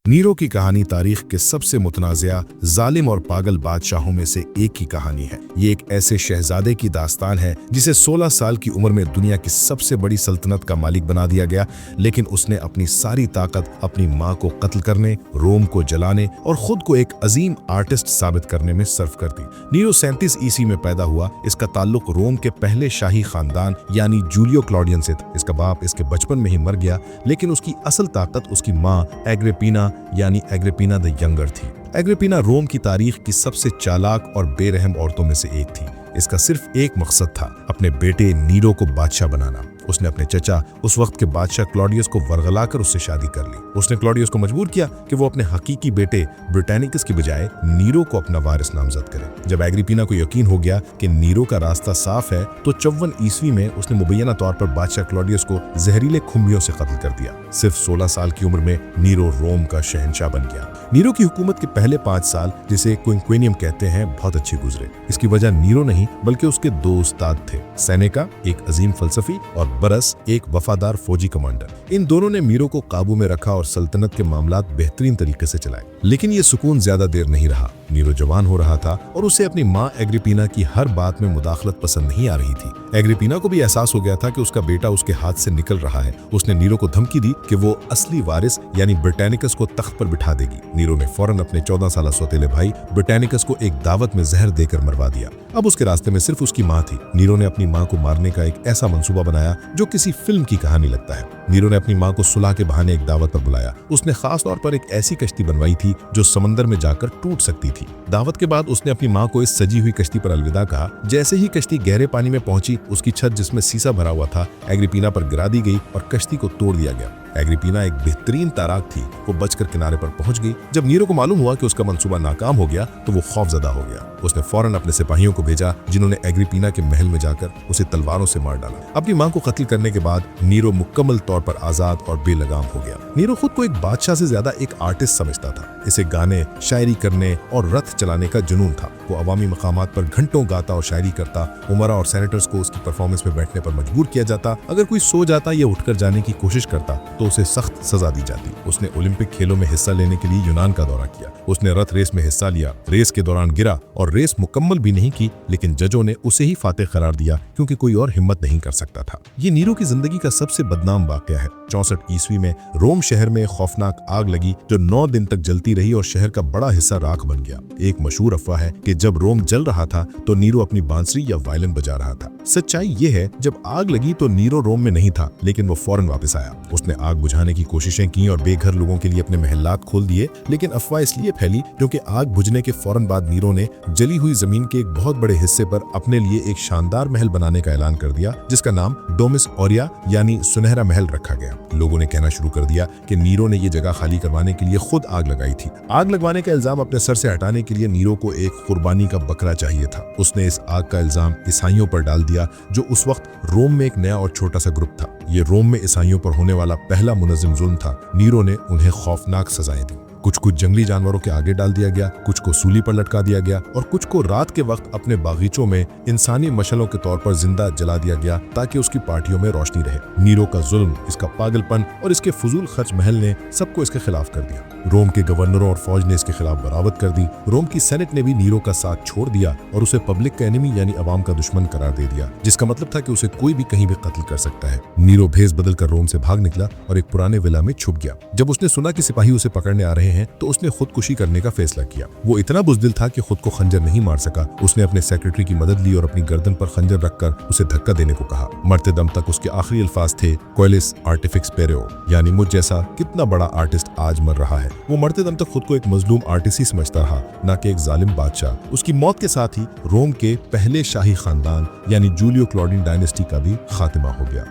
Nero की कहानी तारीख के सबसे मुतनाज़िया, जालिम और पागल बादशाहों में से एक की कहानी है। ये एक ऐसे शहजादे की दास्तान है जिसे 16 साल की उम्र में दुनिया की सबसे बड़ी सल्तनत का मालिक बना दिया गया, लेकिन उसने अपनी सारी ताकत अपनी माँ को कत्ल करने, रोम को जलाने और खुद को एक अजीम आर्टिस्ट साबित करने में सर्फ कर दी। नीरो 37 ईस्वी में पैदा हुआ। इसका ताल्लुक रोम के पहले शाही खानदान यानी जूलियो क्लॉडियन से था। इसका बाप इसके बचपन में ही मर गया, लेकिन उसकी असल ताकत उसकी माँ एग्रिपिना यानी एग्रिपिना द यंगर थी। एग्रिपिना रोम की तारीख की सबसे चालाक और बेरहम औरतों में से एक थी। इसका सिर्फ एक मकसद था, अपने बेटे नीरो को बादशाह बनाना। उसने अपने चचा, उस वक्त के बादशाह क्लॉडियस को वरगलाकर उससे शादी कर ली। उसने क्लॉडियस को मजबूर किया कि वो अपने हकीकी बेटे ब्रिटानिकस की बजाय नीरो को अपना वारिस नामजद करे। जब एग्रिपिना को यकीन हो गया कि नीरो का रास्ता साफ है, तो 54 ईस्वी में उसने मुबैना तौर पर बादशाह क्लॉडियस को जहरीले खुम्बियों से कत्ल कर दिया। सिर्फ 16 साल की उम्र में नीरो रोम का शहंशाह बन गया। नीरो की हुकूमत के पहले 5 साल, जिसे क्विंक्वेनियम कहते हैं, बहुत अच्छे गुजरे। इसकी वजह नीरो नहीं बल्कि उसके 2 उस्ताद थे, सेनेका एक अजीम फलसफी और बरस एक वफादार फौजी कमांडर। इन दोनों ने नीरो को काबू में रखा और सल्तनत के मामलात बेहतरीन तरीके से चलाए। लेकिन ये सुकून ज्यादा देर नहीं रहा। नीरो जवान हो रहा था और उसे अपनी माँ एग्रिपिना की हर बात में मुदाखलत पसंद नहीं आ रही थी। एग्रिपिना को भी एहसास हो गया था कि उसका बेटा उसके हाथ से निकल रहा है। उसने नीरो को धमकी दी कि वो असली वारिस यानी ब्रिटानिकस को तख्त पर बिठा देगी। नीरो ने फौरन अपने 14 साल सौतेले भाई ब्रिटानिकस को एक दावत में जहर देकर मरवा दिया। अब उसके रास्ते में सिर्फ उसकी माँ थी। नीरो ने अपनी माँ को मारने का एक ऐसा मंसूबा बनाया जो किसी फिल्म की कहानी लगता है। नीरो ने अपनी माँ को सुलह के बहाने एक दावत पर बुलाया। उसने खास तौर पर एक ऐसी कश्ती बनवाई थी जो समंदर में जाकर टूट सकती थी। दावत के बाद उसने अपनी माँ को इस सजी हुई कश्ती पर अलविदा कहा। जैसे ही कश्ती गहरे पानी में पहुंची, उसकी छत जिसमें सीसा भरा हुआ था एग्रिपिना पर गिरा दी गई और कश्ती को तोड़ दिया गया। एग्रिपिना एक बेहतरीन तैराक थी। वो बचकर किनारे पर पहुंच गई। जब नीरो को मालूम हुआ कि उसका मंसूबा नाकाम हो गया, तो वो खौफजदा हो गया। उसने फौरन अपने सिपाहियों को भेजा, जिन्होंने एग्रिपिना के महल में जाकर उसे तलवारों से मार डाला। अपनी मां को कत्ल करने के बाद नीरो मुकम्मल तौर पर आजाद और बेलगाम हो गया। नीरो खुद को एक बादशाह से ज्यादा एक आर्टिस्ट समझता था। इसे गाने, शायरी करने और रथ चलाने का जुनून था। वो अवामी मकामात पर घंटों गाता और शायरी करता। उमरा और सेनेटर्स को उसकी परफॉर्मेंस में बैठने पर मजबूर किया जाता। अगर कोई सो जाता या उठकर जाने की कोशिश करता तो उसे सख्त सजा दी जाती। उसने ओलंपिक खेलों में हिस्सा लेने के लिए यूनान का दौरा किया। उसने रथ रेस में हिस्सा लिया। रेस के दौरान गिरा और रेस मुकम्मल भी नहीं की, लेकिन जजों ने उसे ही फातेह करार दिया क्योंकि कोई और हिम्मत नहीं कर सकता था। ये नीरो की जिंदगी का सबसे बदनाम वाकया है। 64 ईस्वी में रोम शहर में खौफनाक आग लगी जो 9 दिन तक जलती रही और शहर का बड़ा हिस्सा राख बन गया। एक मशहूर अफवाह है कि जब रोम जल रहा था तो नीरो अपनी बांसुरी या वायलिन बजा रहा था। सच्चाई ये है, जब आग लगी तो नीरो रोम में नहीं था, लेकिन वो फौरन वापस आया। उसने आग बुझाने की कोशिशें की और बेघर लोगों के लिए अपने महलात खोल दिए, लेकिन अफवाह इसलिए फैली क्योंकि आग बुझने के फौरन बाद नीरो ने जली हुई जमीन के एक बहुत बड़े हिस्से पर अपने लिए एक शानदार महल बनाने का ऐलान कर दिया, जिसका नाम डोमिस ऑरिया यानी सुनहरा महल रखा गया। लोगों ने कहना शुरू कर दिया कि नीरो ने ये जगह खाली करवाने के लिए खुद आग लगाई थी। आग लगवाने का इल्जाम अपने सर से हटाने के लिए नीरो को एक कुर्बानी का बकरा चाहिए था। उसने इस आग का इल्जाम ईसाइयों पर डाल दिया, जो उस वक्त रोम में एक नया और छोटा सा ग्रुप था। ये रोम में ईसाइयों पर होने वाला पहला मुनज़्ज़म जुल्म था। नीरो ने उन्हें खौफनाक सजाएं दी। कुछ जंगली जानवरों के आगे डाल दिया गया, कुछ को सूली पर लटका दिया गया और कुछ को रात के वक्त अपने बागीचों में इंसानी मशलों के तौर पर जिंदा जला दिया गया ताकि उसकी पार्टियों में रोशनी रहे। नीरो का जुल्म, इसका पागलपन और इसके फजूल खर्च महल ने सबको इसके खिलाफ कर दिया। रोम के गवर्नरों और फौज ने इसके खिलाफ बगावत कर दी। रोम की सेनेट ने भी नीरो का साथ छोड़ दिया और उसे पब्लिक का एनिमी यानी अवाम का दुश्मन करार दे दिया, जिसका मतलब था कि उसे कोई भी कहीं भी कत्ल कर सकता है। नीरो भेस बदल कर रोम से भाग निकला और एक पुराने विला में छुप गया। जब उसने सुना कि सिपाही उसे पकड़ने आ रहे हैं तो उसने खुदकुशी करने का फैसला किया। वो इतना बुज़दिल था कि खुद को खंजर नहीं मार सका। उसने अपने सेक्रेटरी की मदद ली और अपनी गर्दन पर खंजर रखकर उसे धक्का देने को कहा। मरते दम तक उसके आखिरी अल्फाज थे, कोयलिस आर्टिफिक्स पेरो, यानी मुझ जैसा कितना बड़ा आर्टिस्ट आज मर रहा है। वो मरते दम तक खुद को एक मजलूम आर्टिस्ट ही समझता रहा, ना कि एक जालिम बादशाह। उसकी मौत के साथ ही रोम के पहले शाही खानदान यानी जूलियो क्लॉडियन डायनेस्टी का भी खात्मा हो गया।